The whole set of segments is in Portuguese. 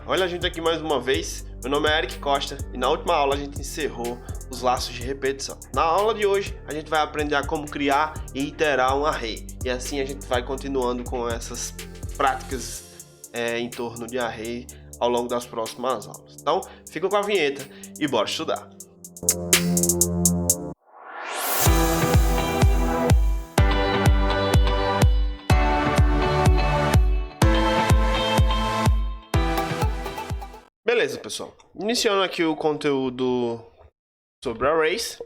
olha a gente aqui mais uma vez. Meu nome é Eric Costa e na última aula a gente encerrou os laços de repetição. Na aula de hoje a gente vai aprender a como criar e iterar um array. E assim a gente vai continuando com essas práticas em torno de array ao longo das próximas aulas. Então fica com a vinheta e bora estudar. Beleza, pessoal. Iniciando aqui o conteúdo sobre arrays.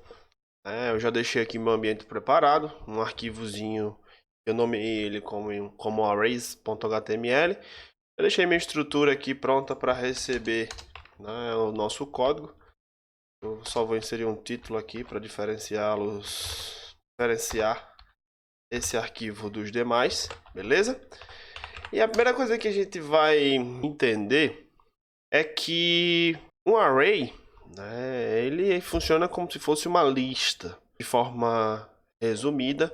Eu já deixei aqui meu ambiente preparado, um arquivozinho, eu nomeei ele como arrays.html. Eu deixei minha estrutura aqui pronta para receber, né, o nosso código. Eu só vou inserir um título aqui para diferenciar esse arquivo dos demais, beleza? E a primeira coisa que a gente vai entender é que um array, né, ele funciona como se fosse uma lista, de forma resumida,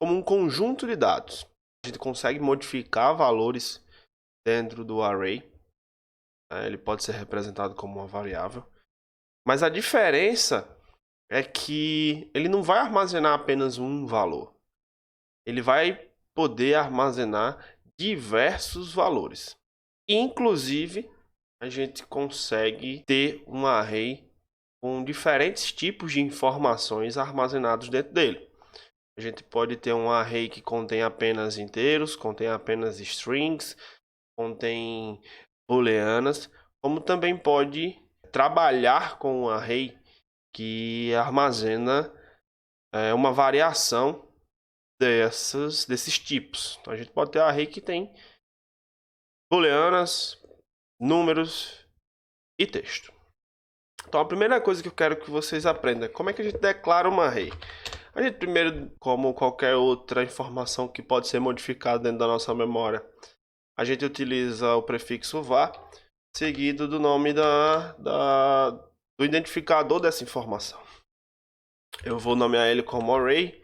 como um conjunto de dados. A gente consegue modificar valores dentro do array, né, ele pode ser representado como uma variável, mas a diferença é que ele não vai armazenar apenas um valor, ele vai poder armazenar diversos valores, inclusive a gente consegue ter um array com diferentes tipos de informações armazenados dentro dele. A gente pode ter um array que contém apenas inteiros, contém apenas strings, contém booleanas, como também pode trabalhar com um array que armazena uma variação desses tipos. Então a gente pode ter um array que tem booleanas, números e texto. Então a primeira coisa que eu quero que vocês aprendam é como é que a gente declara uma array. A gente primeiro, como qualquer outra informação que pode ser modificada dentro da nossa memória, a gente utiliza o prefixo var, seguido do nome do identificador dessa informação. Eu vou nomear ele como array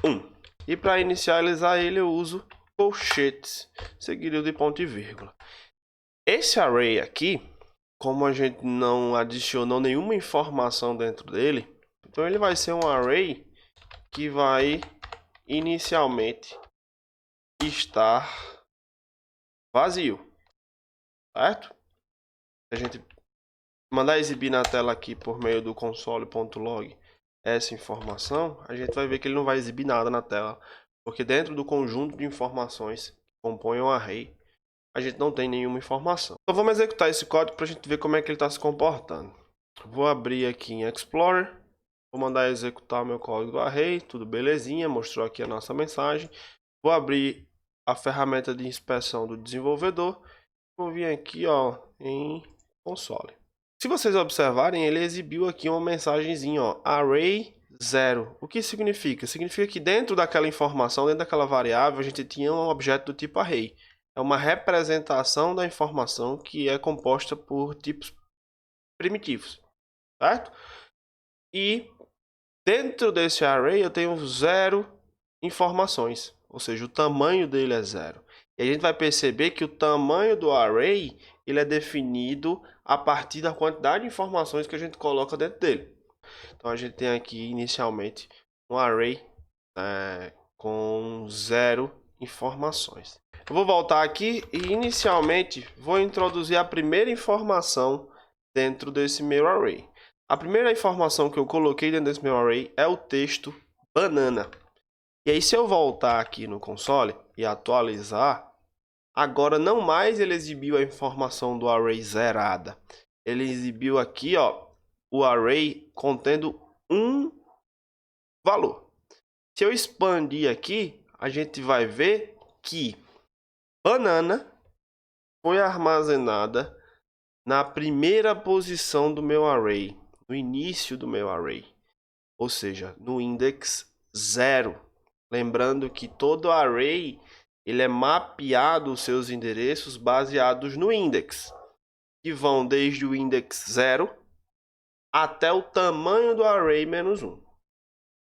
1. E para inicializar ele eu uso colchetes, seguido de ponto e vírgula. Esse array aqui, como a gente não adicionou nenhuma informação dentro dele, então ele vai ser um array que vai inicialmente estar vazio, certo? Se a gente mandar exibir na tela aqui por meio do console.log essa informação, a gente vai ver que ele não vai exibir nada na tela, porque dentro do conjunto de informações que compõem o array, a gente não tem nenhuma informação. Então vamos executar esse código para a gente ver como é que ele está se comportando. Vou abrir aqui em Explorer, vou mandar executar o meu código do array, tudo belezinha, mostrou aqui a nossa mensagem. Vou abrir a ferramenta de inspeção do desenvolvedor, vou vir aqui em console. Se vocês observarem, ele exibiu aqui uma mensagenzinha, array 0. O que significa? Significa que dentro daquela informação, dentro daquela variável, a gente tinha um objeto do tipo array. É uma representação da informação que é composta por tipos primitivos, certo? E dentro desse array eu tenho 0 informações, ou seja, o tamanho dele é 0. E a gente vai perceber que o tamanho do array ele é definido a partir da quantidade de informações que a gente coloca dentro dele. Então a gente tem aqui inicialmente um array com 0 informações. Eu vou voltar aqui e inicialmente vou introduzir a primeira informação dentro desse meu array. A primeira informação que eu coloquei dentro desse meu array é o texto banana. E aí se eu voltar aqui no console e atualizar, agora não mais ele exibiu a informação do array zerada. Ele exibiu aqui o array contendo um valor. Se eu expandir aqui, a gente vai ver que banana foi armazenada na primeira posição do meu array, no início do meu array, ou seja, no index 0. Lembrando que todo array ele é mapeado os seus endereços baseados no index, que vão desde o index 0 até o tamanho do array menos 1.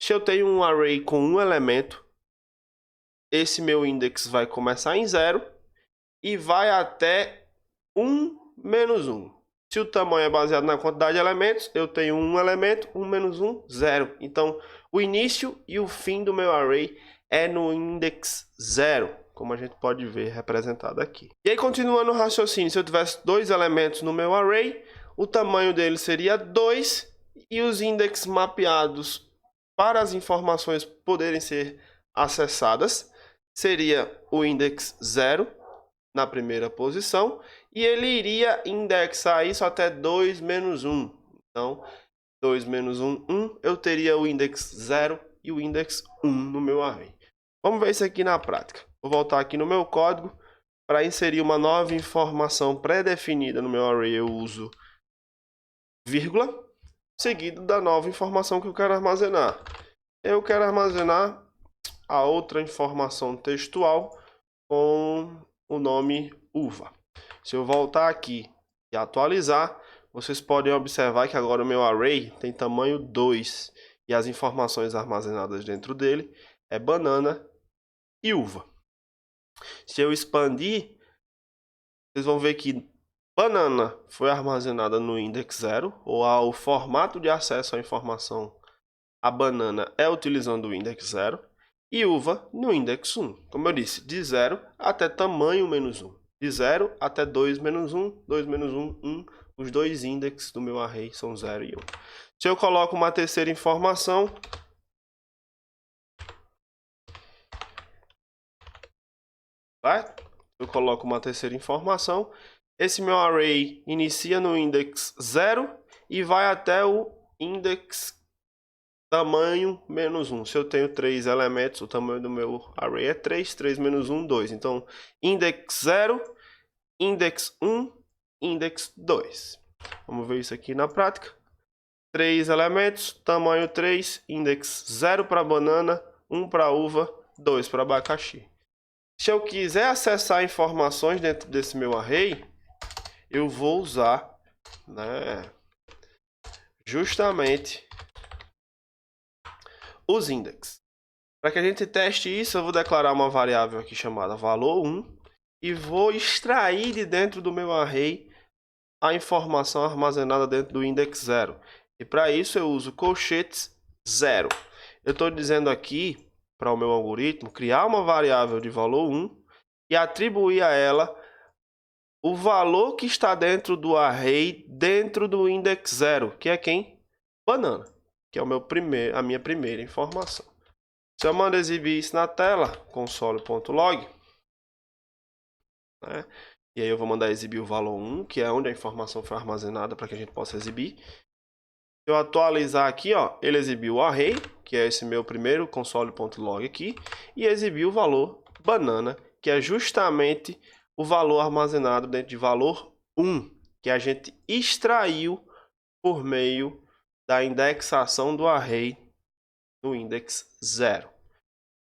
Se eu tenho um array com um elemento, esse meu index vai começar em 0 e vai até 1 menos 1. Se o tamanho é baseado na quantidade de elementos, eu tenho um elemento, 1 menos 1, 0. Então, o início e o fim do meu array é no index 0, como a gente pode ver representado aqui. E aí, continuando o raciocínio, se eu tivesse dois elementos no meu array, o tamanho dele seria 2 e os índices mapeados para as informações poderem ser acessadas seria o index 0 na primeira posição, e ele iria indexar isso até 2 menos 1. Então, 2 menos 1, 1, eu teria o index 0 e o index 1 no meu array. Vamos ver isso aqui na prática. Vou voltar aqui no meu código. Para inserir uma nova informação pré-definida no meu array, eu uso vírgula, seguido da nova informação que eu quero armazenar. Eu quero armazenar a outra informação textual com o nome uva. Se eu voltar aqui e atualizar, vocês podem observar que agora o meu array tem tamanho 2 e as informações armazenadas dentro dele é banana e uva. Se eu expandir, vocês vão ver que banana foi armazenada no index 0, ou o formato de acesso à informação a banana é utilizando o index 0, e uva no index 1. Como eu disse, de 0 até tamanho menos 1. De 0 até 2 menos 1, 2 menos 1, 1. Os dois índices do meu array são 0 e 1. Se eu coloco uma terceira informação, eu coloco uma terceira informação, esse meu array inicia no index 0 e vai até o index tamanho menos 1. Se eu tenho 3 elementos, o tamanho do meu array é 3. 3 menos 1, 2. Então, index 0, index 1, index 2. Vamos ver isso aqui na prática. 3 elementos, tamanho 3, index 0 para banana, 1 para uva, 2 para abacaxi. Se eu quiser acessar informações dentro desse meu array, eu vou usar, justamente os index. Para que a gente teste isso, eu vou declarar uma variável aqui chamada valor 1 e vou extrair de dentro do meu array a informação armazenada dentro do index 0. E para isso eu uso colchetes 0. Eu estou dizendo aqui para o meu algoritmo criar uma variável de valor 1 e atribuir a ela o valor que está dentro do array dentro do index 0, que é quem? Banana, que é a minha primeira informação. Se eu mando exibir isso na tela, console.log, e aí eu vou mandar exibir o valor 1, que é onde a informação foi armazenada para que a gente possa exibir. Se eu atualizar aqui, ele exibiu o array, que é esse meu primeiro console.log aqui, e exibiu o valor banana, que é justamente o valor armazenado dentro de valor 1, que a gente extraiu por meio da indexação do array no index 0.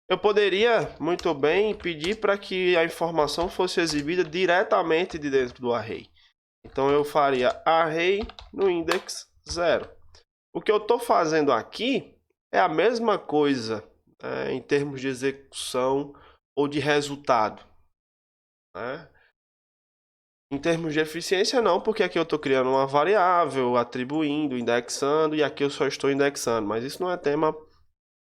Eu poderia muito bem pedir para que a informação fosse exibida diretamente de dentro do array. Então eu faria array no index 0. O que eu estou fazendo aqui é a mesma coisa em termos de execução ou de resultado. Em termos de eficiência não, porque aqui eu estou criando uma variável, atribuindo, indexando, e aqui eu só estou indexando. Mas isso não é tema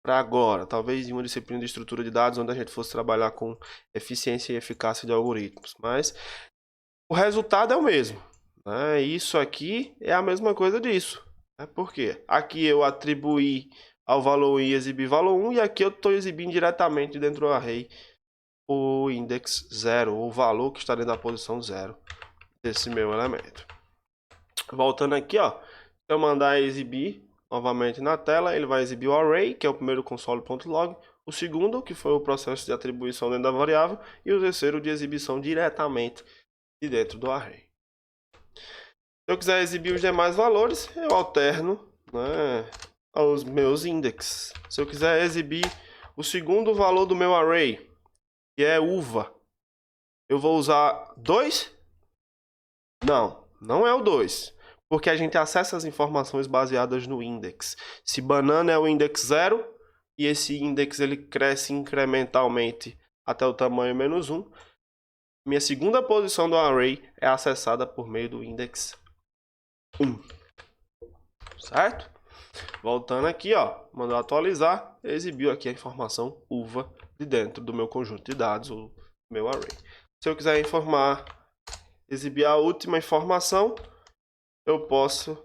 para agora. Talvez em uma disciplina de estrutura de dados, onde a gente fosse trabalhar com eficiência e eficácia de algoritmos. Mas o resultado é o mesmo. Isso aqui é a mesma coisa disso. Por quê? Aqui eu atribuí ao valor 1 e exibi valor 1, e aqui eu estou exibindo diretamente dentro do array o index 0, o valor que está dentro da posição 0 desse meu elemento. Voltando aqui, se eu mandar exibir novamente na tela, ele vai exibir o array, que é o primeiro console.log, o segundo, que foi o processo de atribuição dentro da variável, e o terceiro de exibição diretamente de dentro do array. Se eu quiser exibir os demais valores, eu alterno os meus indexes. Se eu quiser exibir o segundo valor do meu array, que é uva, eu vou usar 2? Não, não é o 2, porque a gente acessa as informações baseadas no index. Se banana é o index 0, e esse index ele cresce incrementalmente até o tamanho menos 1, minha segunda posição do array é acessada por meio do index 1. Certo? Voltando aqui, ó, mandou atualizar, exibiu aqui a informação uva de dentro do meu conjunto de dados, o meu array. Se eu quiser exibir a última informação, eu posso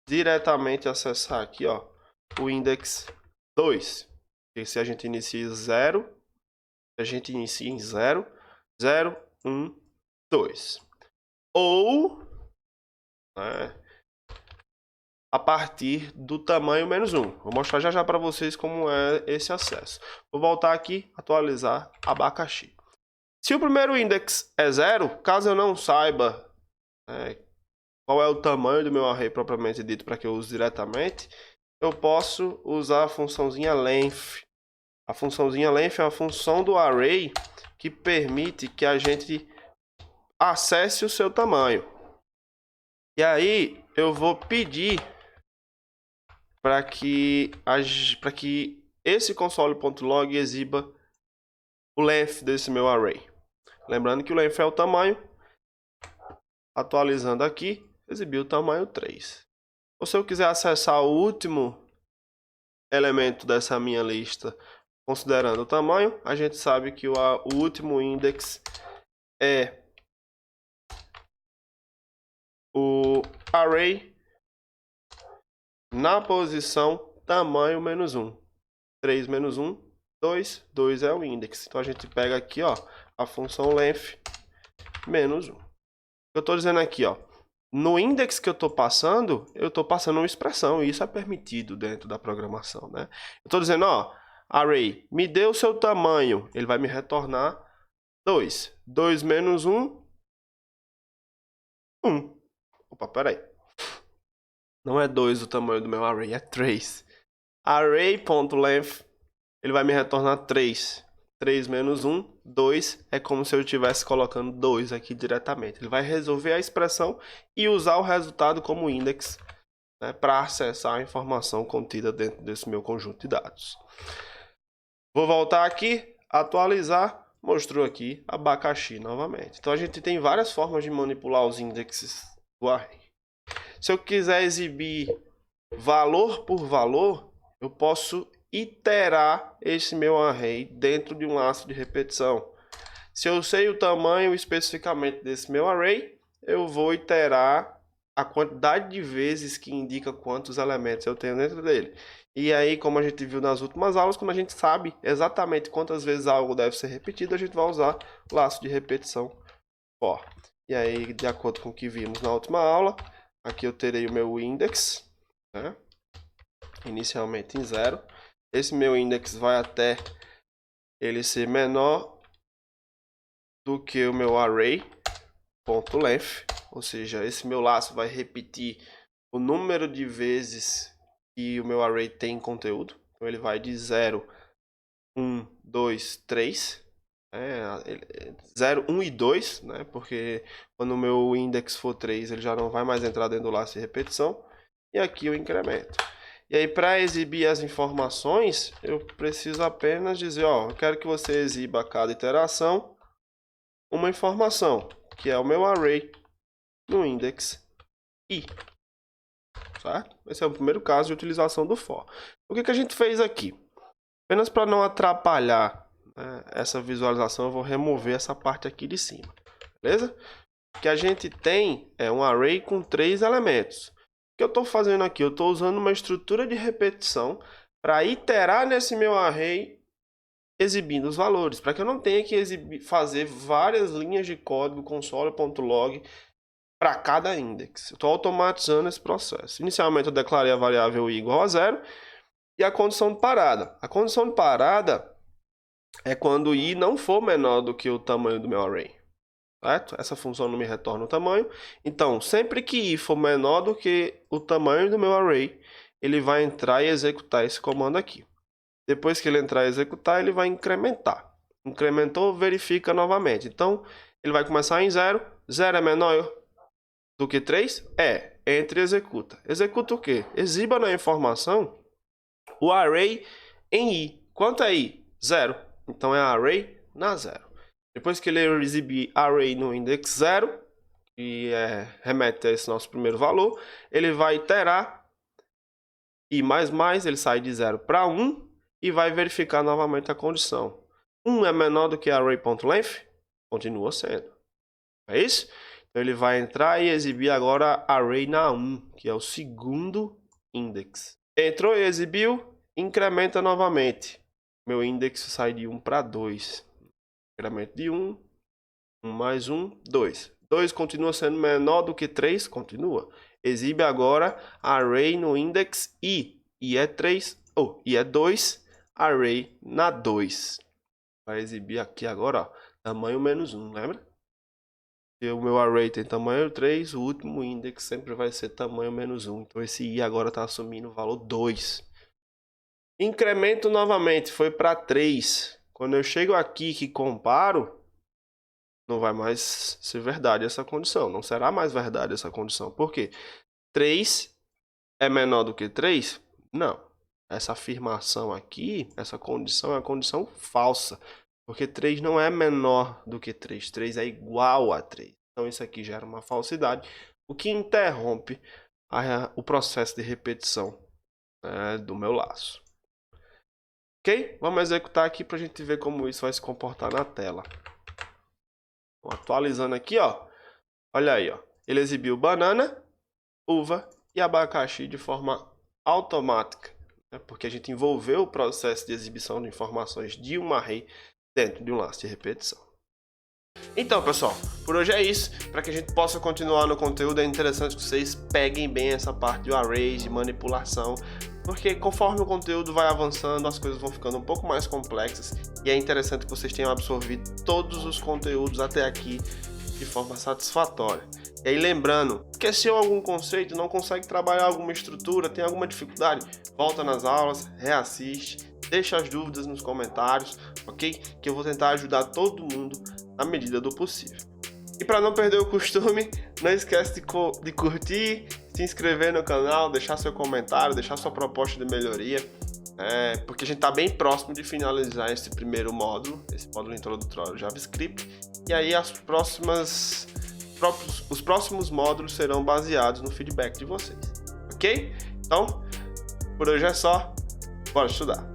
diretamente acessar aqui, ó, o index 2. E se a gente inicia em 0, a gente inicia em 0, 0, 1, 2. Ou, né, a partir do tamanho menos 1. Vou mostrar já já para vocês como é esse acesso. Vou voltar aqui, atualizar abacaxi. Se o primeiro index é 0, caso eu não saiba qual é o tamanho do meu array propriamente dito para que eu use diretamente, eu posso usar a funçãozinha length. A funçãozinha length é uma função do array que permite que a gente acesse o seu tamanho. E aí eu vou pedir para que esse console.log exiba o length desse meu array. Lembrando que o length é o tamanho. Atualizando aqui, exibiu o tamanho 3. Ou se eu quiser acessar o último elemento dessa minha lista, considerando o tamanho, a gente sabe que o último index é o array na posição tamanho menos 1. 3 menos 1, 2. 2 é o index. Então a gente pega aqui, ó, a função length menos 1. Eu estou dizendo aqui, ó, no index que eu estou passando uma expressão, e isso é permitido dentro da programação, né? Eu estou dizendo, ó, array, me dê o seu tamanho, ele vai me retornar 2. 2 menos 1, 1. Opa, peraí. Não é 2 o tamanho do meu array, é 3. Array.length, ele vai me retornar 3. 3 menos 1, 2, é como se eu estivesse colocando 2 aqui diretamente. Ele vai resolver a expressão e usar o resultado como index, né, para acessar a informação contida dentro desse meu conjunto de dados. Vou voltar aqui, atualizar, mostrou aqui abacaxi novamente. Então a gente tem várias formas de manipular os indexes do array. Se eu quiser exibir valor por valor, eu posso iterar esse meu array dentro de um laço de repetição. Se eu sei o tamanho especificamente desse meu array, eu vou iterar a quantidade de vezes que indica quantos elementos eu tenho dentro dele. E aí, como a gente viu nas últimas aulas, quando a gente sabe exatamente quantas vezes algo deve ser repetido, a gente vai usar laço de repetição for. E aí, de acordo com o que vimos na última aula, aqui eu terei o meu index, né, inicialmente em 0. Esse meu index vai até ele ser menor do que o meu array.length, ou seja, esse meu laço vai repetir o número de vezes que o meu array tem conteúdo. Então ele vai de 0, 1, 2, 3, 0, 1 e 2, né? Porque quando o meu index for 3, ele já não vai mais entrar dentro do laço de repetição. E aqui eu incremento. E aí, para exibir as informações, eu preciso apenas dizer, ó, eu quero que você exiba a cada iteração uma informação, que é o meu array no index i. Certo? Esse é o primeiro caso de utilização do for. O que a gente fez aqui? Apenas para não atrapalhar, né, essa visualização, eu vou remover essa parte aqui de cima. Beleza? O que a gente tem é um array com 3 elementos. O que eu estou fazendo aqui? Eu estou usando uma estrutura de repetição para iterar nesse meu array, exibindo os valores, para que eu não tenha que fazer várias linhas de código console.log para cada index. Estou automatizando esse processo. Inicialmente eu declarei a variável i igual a 0 e a condição de parada. A condição de parada é quando i não for menor do que o tamanho do meu array. Certo? Essa função não me retorna o tamanho. Então, sempre que i for menor do que o tamanho do meu array, ele vai entrar e executar esse comando aqui. Depois que ele entrar e executar, ele vai incrementar. Incrementou, verifica novamente. Então, ele vai começar em 0. 0 é menor do que 3? Entra e executa. Executa o quê? Exiba na informação o array em i. Quanto é i? 0. Então, é array na 0. Depois que ele exibir array no index 0, que remete a esse nosso primeiro valor, ele vai iterar i++, ele sai de 0 para 1 e vai verificar novamente a condição. 1 é menor do que array.length? Continua sendo. É isso? Então ele vai entrar e exibir agora array na 1, que é o segundo index. Entrou e exibiu, incrementa novamente. Meu index sai de 1 para 2. Incremento de 1, 1 mais 1, 2. 2 continua sendo menor do que 3? Continua. Exibe agora array no index i. I é 3, i é 2, array na 2. Vai exibir aqui agora, ó, tamanho -1, lembra? Se o meu array tem tamanho 3, o último index sempre vai ser tamanho -1. Então esse i agora está assumindo o valor 2. Incremento novamente, foi para 3. Quando eu chego aqui que comparo, não vai mais ser verdade essa condição. Não será mais verdade essa condição. Por quê? 3 é menor do que 3? Não. Essa afirmação aqui, essa condição é uma condição falsa. Porque 3 não é menor do que 3. 3 é igual a 3. Então isso aqui gera uma falsidade, o que interrompe o processo de repetição do meu laço. Ok? Vamos executar aqui para a gente ver como isso vai se comportar na tela. Atualizando aqui, ó. Olha aí, ó. Ele exibiu banana, uva e abacaxi de forma automática, né? Porque a gente envolveu o processo de exibição de informações de um array dentro de um laço de repetição. Então, pessoal, por hoje é isso. Para que a gente possa continuar no conteúdo, é interessante que vocês peguem bem essa parte de arrays, de manipulação, porque conforme o conteúdo vai avançando, as coisas vão ficando um pouco mais complexas e é interessante que vocês tenham absorvido todos os conteúdos até aqui de forma satisfatória. E aí lembrando, esqueceu algum conceito, não consegue trabalhar alguma estrutura, tem alguma dificuldade, volta nas aulas, reassiste, deixa as dúvidas nos comentários, ok? Que eu vou tentar ajudar todo mundo na medida do possível. E para não perder o costume, não esquece de curtir, se inscrever no canal, deixar seu comentário, deixar sua proposta de melhoria, porque a gente está bem próximo de finalizar esse primeiro módulo, esse módulo introdutório JavaScript, e aí os próximos módulos serão baseados no feedback de vocês, ok? Então, por hoje é só, bora estudar!